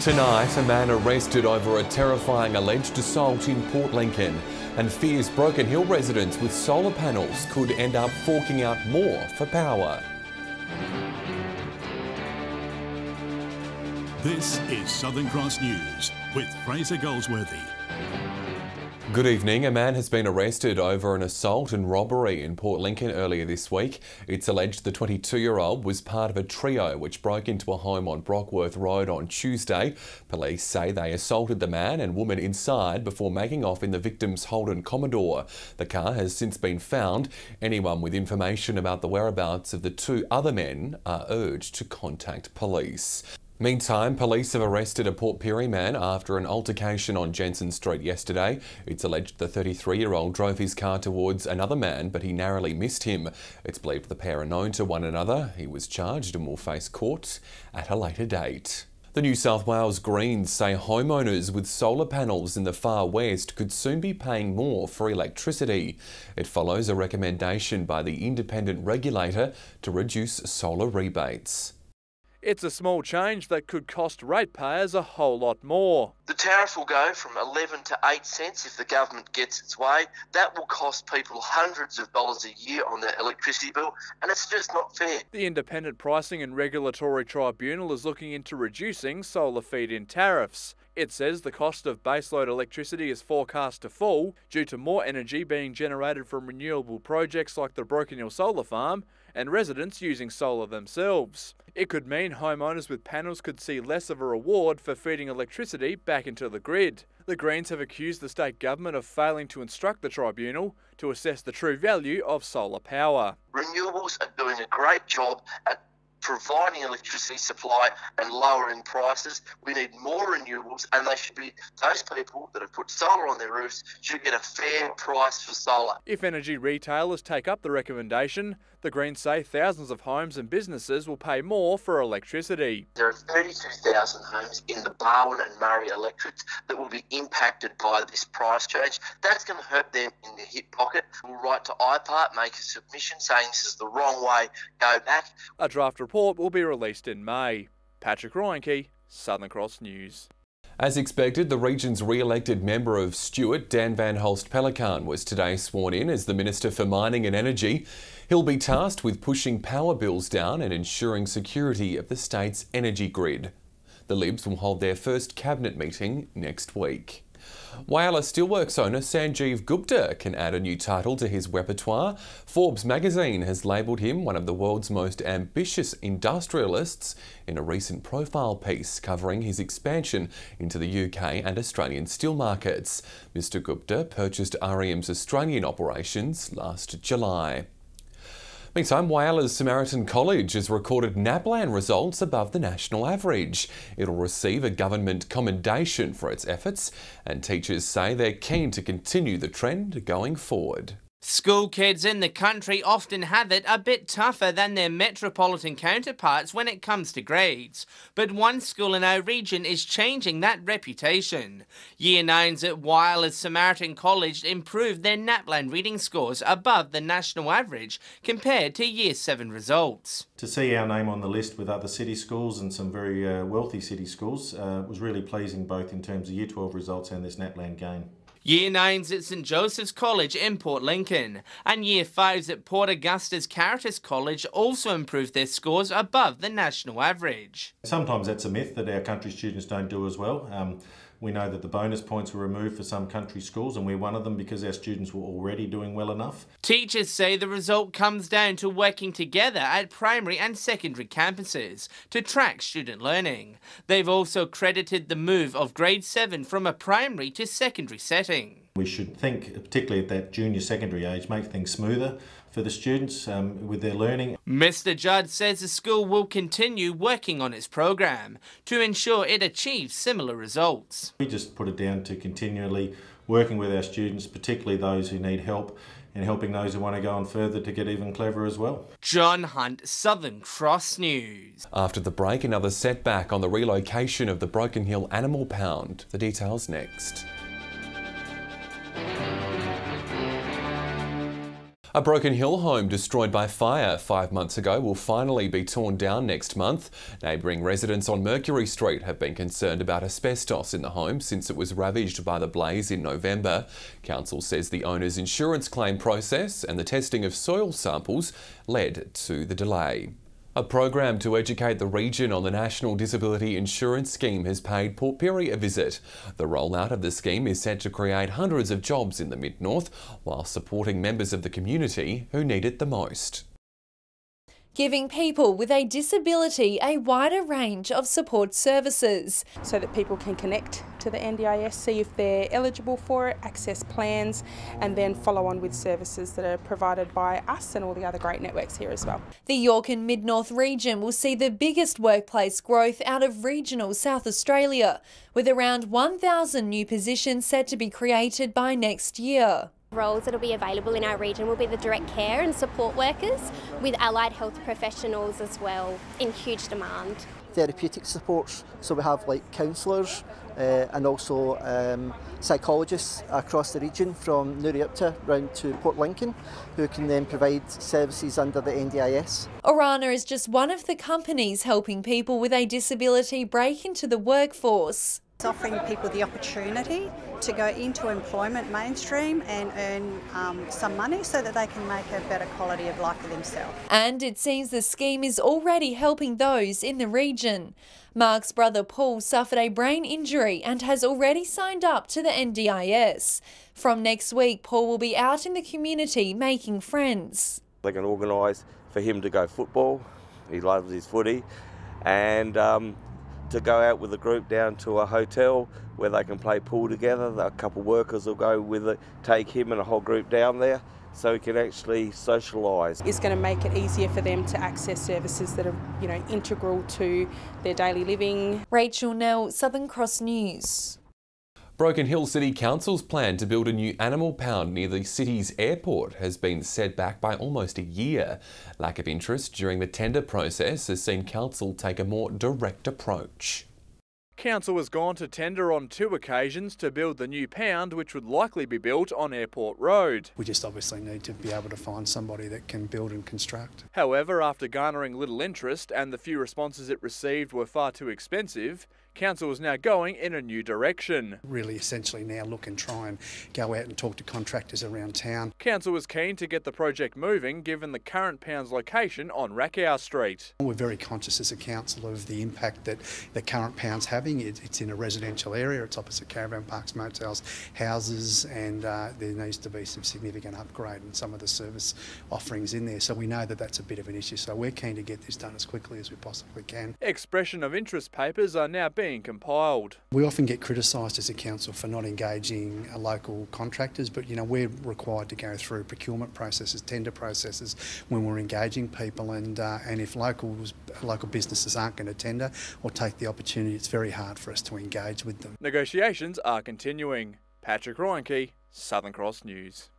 Tonight, a man arrested over a terrifying alleged assault in Port Lincoln, and fears Broken Hill residents with solar panels could end up forking out more for power. This is Southern Cross News with Fraser Goldsworthy. Good evening. A man has been arrested over an assault and robbery in Port Lincoln earlier this week. It's alleged the 22-year-old was part of a trio which broke into a home on Brockworth Road on Tuesday. Police say they assaulted the man and woman inside before making off in the victim's Holden Commodore. The car has since been found. Anyone with information about the whereabouts of the two other men are urged to contact police. Meantime, police have arrested a Port Pirie man after an altercation on Jensen Street yesterday. It's alleged the 33-year-old drove his car towards another man, but he narrowly missed him. It's believed the pair are known to one another. He was charged and will face court at a later date. The New South Wales Greens say homeowners with solar panels in the far west could soon be paying more for electricity. It follows a recommendation by the independent regulator to reduce solar rebates. It's a small change that could cost ratepayers a whole lot more. The tariff will go from 11 to 8 cents if the government gets its way. That will cost people hundreds of dollars a year on their electricity bill, and it's just not fair. The Independent Pricing and Regulatory Tribunal is looking into reducing solar feed-in tariffs. It says the cost of baseload electricity is forecast to fall due to more energy being generated from renewable projects like the Broken Hill Solar Farm and residents using solar themselves. It could mean homeowners with panels could see less of a reward for feeding electricity back into the grid. The Greens have accused the state government of failing to instruct the tribunal to assess the true value of solar power. Renewables are doing a great job at providing electricity supply and lowering prices. We need more renewables, and they should be, those people that have put solar on their roofs should get a fair price for solar. If energy retailers take up the recommendation, the Greens say thousands of homes and businesses will pay more for electricity. There are 32,000 homes in the Barwon and Murray electorates that will be impacted by this price change. That's going to hurt them in their hip pocket. We'll write to IPART, make a submission saying this is the wrong way, go back. A draft report will be released in May. Patrick Reinke, Southern Cross News. As expected, the region's re-elected member of Stewart, Dan van Holst Pelle, was today sworn in as the Minister for Mining and Energy. He'll be tasked with pushing power bills down and ensuring security of the state's energy grid. The Libs will hold their first cabinet meeting next week. Whyalla Steelworks owner Sanjeev Gupta can add a new title to his repertoire. Forbes magazine has labelled him one of the world's most ambitious industrialists in a recent profile piece covering his expansion into the UK and Australian steel markets. Mr Gupta purchased REM's Australian operations last July. Meantime, Whyalla's Samaritan College has recorded NAPLAN results above the national average. It'll receive a government commendation for its efforts, and teachers say they're keen to continue the trend going forward. School kids in the country often have it a bit tougher than their metropolitan counterparts when it comes to grades. But one school in our region is changing that reputation. Year 9s at Whyala's Samaritan College improved their NAPLAN reading scores above the national average compared to Year 7 results. To see our name on the list with other city schools and some very wealthy city schools was really pleasing, both in terms of Year 12 results and this NAPLAN gain. Year 9s at St Joseph's College in Port Lincoln and Year 5s at Port Augusta's Caritas College also improved their scores above the national average. Sometimes that's a myth that our country students don't do as well. We know that the bonus points were removed for some country schools, and we're one of them because our students were already doing well enough. Teachers say the result comes down to working together at primary and secondary campuses to track student learning. They've also credited the move of grade 7 from a primary to secondary setting. We should think, particularly at that junior secondary age, make things smoother for the students with their learning. Mr Judd says the school will continue working on its program to ensure it achieves similar results. We just put it down to continually working with our students, particularly those who need help, and helping those who want to go on further to get even cleverer as well. John Hunt, Southern Cross News. After the break, another setback on the relocation of the Broken Hill Animal Pound. The details next. A Broken Hill home destroyed by fire 5 months ago will finally be torn down next month. Neighbouring residents on Mercury Street have been concerned about asbestos in the home since it was ravaged by the blaze in November. Council says the owner's insurance claim process and the testing of soil samples led to the delay. A program to educate the region on the National Disability Insurance Scheme has paid Port Pirie a visit. The rollout of the scheme is set to create hundreds of jobs in the Mid-North while supporting members of the community who need it the most. Giving people with a disability a wider range of support services. So that people can connect to the NDIS, see if they're eligible for it, access plans, and then follow on with services that are provided by us and all the other great networks here as well. The York and Mid-North region will see the biggest workplace growth out of regional South Australia, with around 1,000 new positions set to be created by next year. Roles that will be available in our region will be the direct care and support workers, with allied health professionals as well, in huge demand. Therapeutic supports, so we have like counsellors and also psychologists across the region from Nuriupta round to Port Lincoln, who can then provide services under the NDIS. Orana is just one of the companies helping people with a disability break into the workforce. It's offering people the opportunity to go into employment mainstream and earn some money so that they can make a better quality of life for themselves. And it seems the scheme is already helping those in the region. Mark's brother Paul suffered a brain injury and has already signed up to the NDIS. From next week, Paul will be out in the community making friends. They can organise for him to go football, he loves his footy, and to go out with a group down to a hotel where they can play pool together. A couple of workers will go with it, take him and a whole group down there so he can actually socialise. It's going to make it easier for them to access services that are, integral to their daily living. Rachel Nell, Southern Cross News. Broken Hill City Council's plan to build a new animal pound near the city's airport has been set back by almost a year. Lack of interest during the tender process has seen council take a more direct approach. Council has gone to tender on 2 occasions to build the new pound, which would likely be built on Airport Road. We just obviously need to be able to find somebody that can build and construct. However, after garnering little interest and the few responses it received were far too expensive, Council is now going in a new direction. Really essentially now look and try and go out and talk to contractors around town. Council was keen to get the project moving given the current pound's location on Rakow Street. We're very conscious as a council of the impact that the current pound's having. It's in a residential area, it's opposite caravan parks, motels, houses, and there needs to be some significant upgrade in some of the service offerings in there. So we know that that's a bit of an issue, so we're keen to get this done as quickly as we possibly can. Expression of interest papers are now being compiled. We often get criticised as a council for not engaging local contractors, but we're required to go through procurement processes, tender processes when we're engaging people, and if local businesses aren't going to tender or take the opportunity, it's very hard for us to engage with them. Negotiations are continuing. Patrick Reinke, Southern Cross News.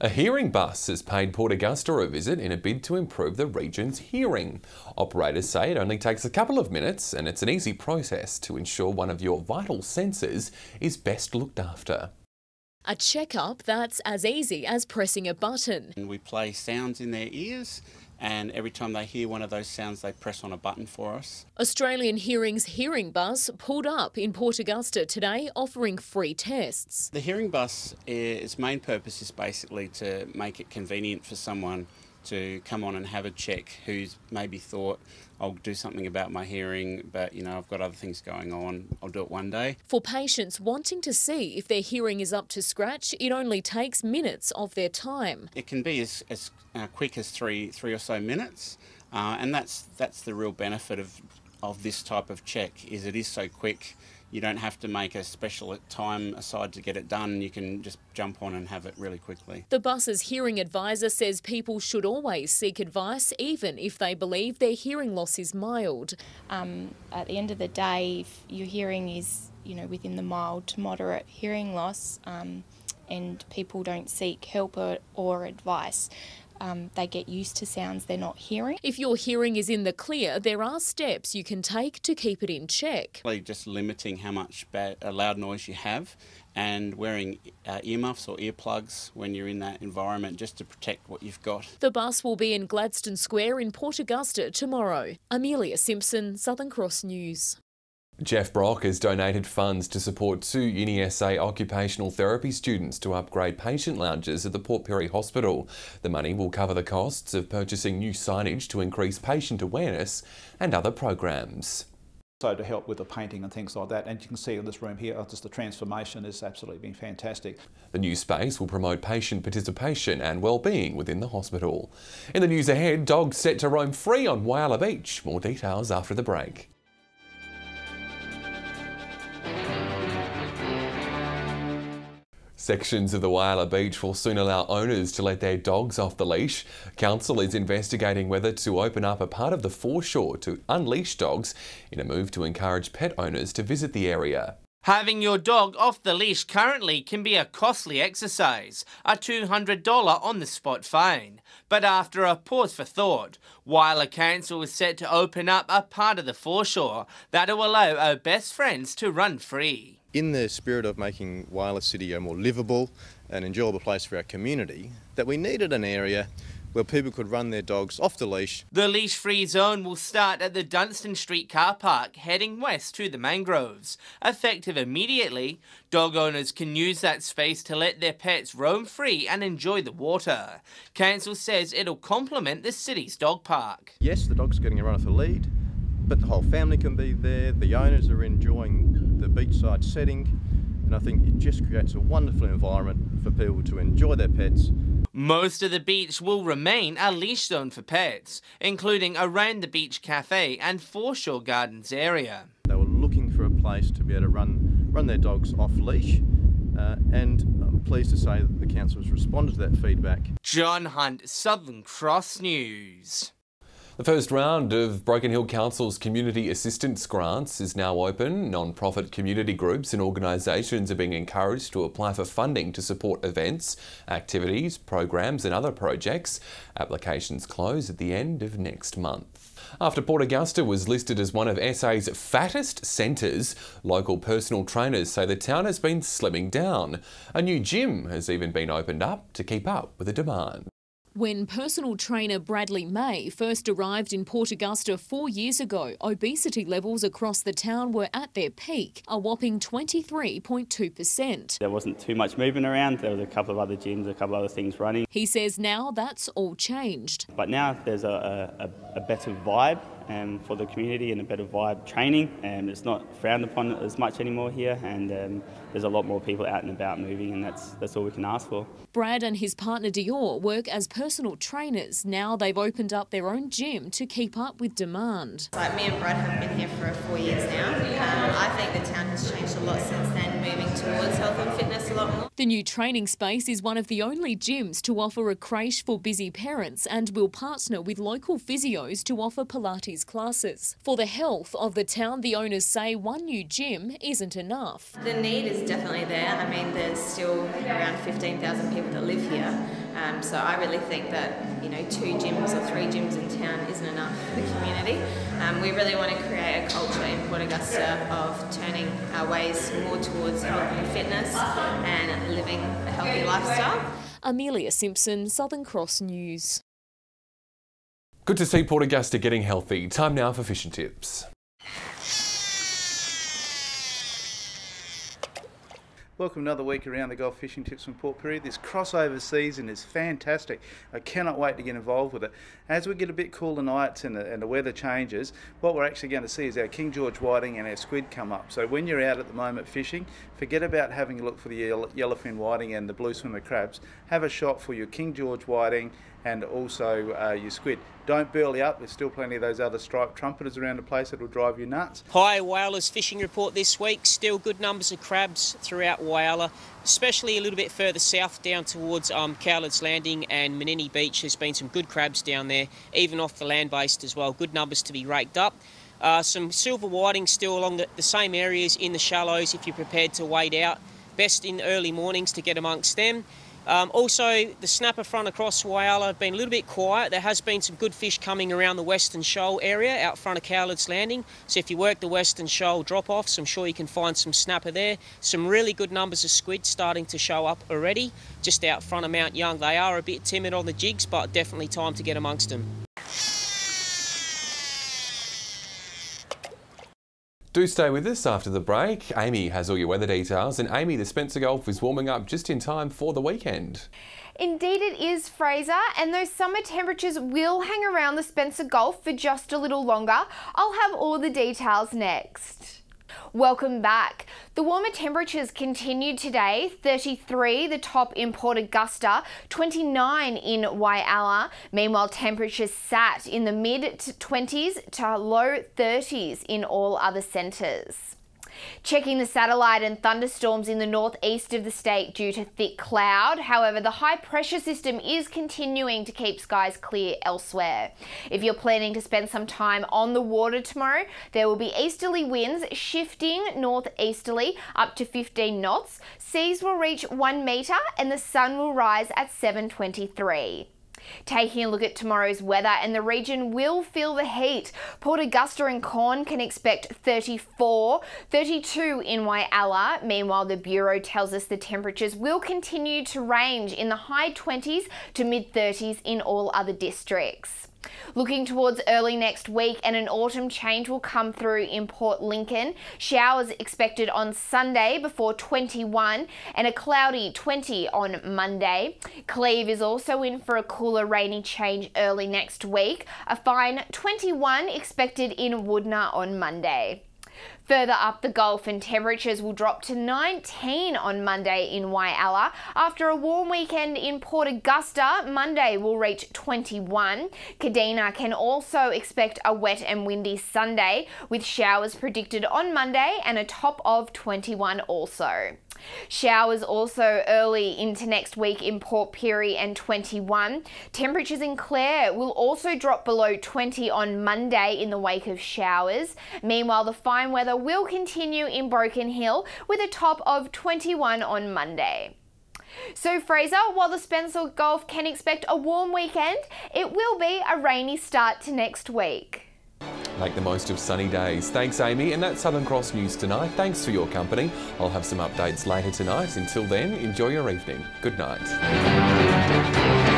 A hearing bus has paid Port Augusta a visit in a bid to improve the region's hearing. Operators say it only takes a couple of minutes and it's an easy process to ensure one of your vital senses is best looked after. A checkup that's as easy as pressing a button. We play sounds in their ears, and every time they hear one of those sounds, they press on a button for us. Australian Hearing's hearing bus pulled up in Port Augusta today, offering free tests. The hearing bus, its main purpose is basically to make it convenient for someone to come on and have a check who's maybe thought, I'll do something about my hearing, but I've got other things going on, I'll do it one day. For patients wanting to see if their hearing is up to scratch, it only takes minutes of their time. It can be as quick as three or so minutes, and that's the real benefit of this type of check, is it is so quick. You don't have to make a special time aside to get it done. You can just jump on and have it really quickly. The bus's hearing advisor says people should always seek advice, even if they believe their hearing loss is mild. At the end of the day, if your hearing is, within the mild to moderate hearing loss, and people don't seek help or advice, they get used to sounds they're not hearing. If your hearing is in the clear, there are steps you can take to keep it in check. Just limiting how much loud noise you have and wearing earmuffs or earplugs when you're in that environment just to protect what you've got. The bus will be in Gladstone Square in Port Augusta tomorrow. Amelia Simpson, Southern Cross News. Jeff Brock has donated funds to support 2 UniSA occupational therapy students to upgrade patient lounges at the Port Pirie Hospital. The money will cover the costs of purchasing new signage to increase patient awareness and other programs. So to help with the painting and things like that, and you can see in this room here, just the transformation has absolutely been fantastic. The new space will promote patient participation and well-being within the hospital. In the news ahead, dogs set to roam free on Whyalla Beach. More details after the break. Sections of the Whyalla Beach will soon allow owners to let their dogs off the leash. Council is investigating whether to open up a part of the foreshore to unleash dogs in a move to encourage pet owners to visit the area. Having your dog off the leash currently can be a costly exercise, a $200 on-the-spot fine. But after a pause for thought, Whyalla Council is set to open up a part of the foreshore that will allow our best friends to run free. In the spirit of making Whyalla City a more livable and enjoyable place for our community, that we needed an area where people could run their dogs off the leash. The leash-free zone will start at the Dunstan Street car park, heading west to the mangroves. Effective immediately, dog owners can use that space to let their pets roam free and enjoy the water. Council says it'll complement the city's dog park. Yes, the dog's getting a run off the lead, but the whole family can be there. The owners are enjoying the beachside setting, and I think it just creates a wonderful environment for people to enjoy their pets. Most of the beach will remain a leash zone for pets, including around the beach cafe and foreshore gardens area. They were looking for a place to be able to run their dogs off leash, and I'm pleased to say that the council has responded to that feedback. John Hunt, Southern Cross News. The first round of Broken Hill Council's community assistance grants is now open. Non-profit community groups and organisations are being encouraged to apply for funding to support events, activities, programs and other projects. Applications close at the end of next month. After Port Augusta was listed as one of SA's fattest centres, local personal trainers say the town has been slimming down. A new gym has even been opened up to keep up with the demand. When personal trainer Bradley May first arrived in Port Augusta 4 years ago, obesity levels across the town were at their peak, a whopping 23.2%. There wasn't too much movement around. There was a couple of other gyms, a couple of other things running. He says now that's all changed. But now there's a better vibe for the community and a better vibe training. It's not frowned upon as much anymore here, and there's a lot more people out and about moving, and that's all we can ask for. Brad and his partner Dior work as personal trainers. Now they've opened up their own gym to keep up with demand. Like me and Brad have been here for 4 years now. I think the town has changed a lot since then, moving towards health and fitness a lot more. The new training space is one of the only gyms to offer a creche for busy parents and will partner with local physios to offer Pilates classes. For the health of the town, the owners say one new gym isn't enough. The need is definitely there. I mean, there's still around 15,000 people that live here. So I really think that, 2 gyms or 3 gyms in town isn't enough for the community. We really want to create a culture in Port Augusta of turning our ways more towards health and fitness and living a healthy lifestyle. Amelia Simpson, Southern Cross News. Good to see Port Augusta getting healthy. Time now for fishing tips. Welcome another week around the Gulf Fishing Tips from Port Pirie. This crossover season is fantastic. I cannot wait to get involved with it. As we get a bit cooler nights and the weather changes, what we're actually going to see is our King George whiting and our squid come up. So when you're out at the moment fishing, forget about having a look for the yellowfin whiting and the blue swimmer crabs. Have a shot for your King George whiting and also your squid. Don't burley up, there's still plenty of those other striped trumpeters around the place that will drive you nuts. Hi, Whyalla's fishing report this week. Still good numbers of crabs throughout Whyalla, especially a little bit further south down towards Cowlard's Landing and Menini Beach. There's been some good crabs down there, even off the land-based as well. Good numbers to be raked up. Some silver whiting still along the same areas in the shallows if you're prepared to wade out. Best in the early mornings to get amongst them. Also, the snapper front across Whyalla have been a little bit quiet. There has been some good fish coming around the Western Shoal area out front of Cowlard's Landing. So if you work the Western Shoal drop-offs, I'm sure you can find some snapper there. Some really good numbers of squid starting to show up already, just out front of Mount Young. They are a bit timid on the jigs, but definitely time to get amongst them. Do stay with us after the break. Amy has all your weather details, and Amy, the Spencer Gulf is warming up just in time for the weekend. Indeed it is, Fraser, and those summer temperatures will hang around the Spencer Gulf for just a little longer. I'll have all the details next. Welcome back. The warmer temperatures continued today. 33 the top in Port Augusta, 29 in Whyalla. Meanwhile, temperatures sat in the mid to 20s to low 30s in all other centres. Checking the satellite, and thunderstorms in the northeast of the state due to thick cloud. However, the high pressure system is continuing to keep skies clear elsewhere. If you're planning to spend some time on the water tomorrow, there will be easterly winds shifting northeasterly up to 15 knots. Seas will reach 1 metre and the sun will rise at 7:23. Taking a look at tomorrow's weather, and the region will feel the heat. Port Augusta and Corn can expect 34, 32 in Whyalla. Meanwhile, the Bureau tells us the temperatures will continue to range in the high 20s to mid 30s in all other districts. Looking towards early next week, and an autumn change will come through in Port Lincoln. Showers expected on Sunday before 21 and a cloudy 20 on Monday. Cleve is also in for a cooler rainy change early next week. A fine 21 expected in Woodna on Monday. Further up the Gulf, and temperatures will drop to 19 on Monday in Whyalla. After a warm weekend in Port Augusta, Monday will reach 21. Kadina can also expect a wet and windy Sunday, with showers predicted on Monday and a top of 21 also. Showers also early into next week in Port Pirie and 21. Temperatures in Clare will also drop below 20 on Monday in the wake of showers. Meanwhile, the fine weather will continue in Broken Hill with a top of 21 on Monday. So Fraser, while the Spencer Gulf can expect a warm weekend, it will be a rainy start to next week. Make the most of sunny days. Thanks, Amy, and that's Southern Cross News tonight. Thanks for your company. I'll have some updates later tonight. Until then, enjoy your evening. Good night.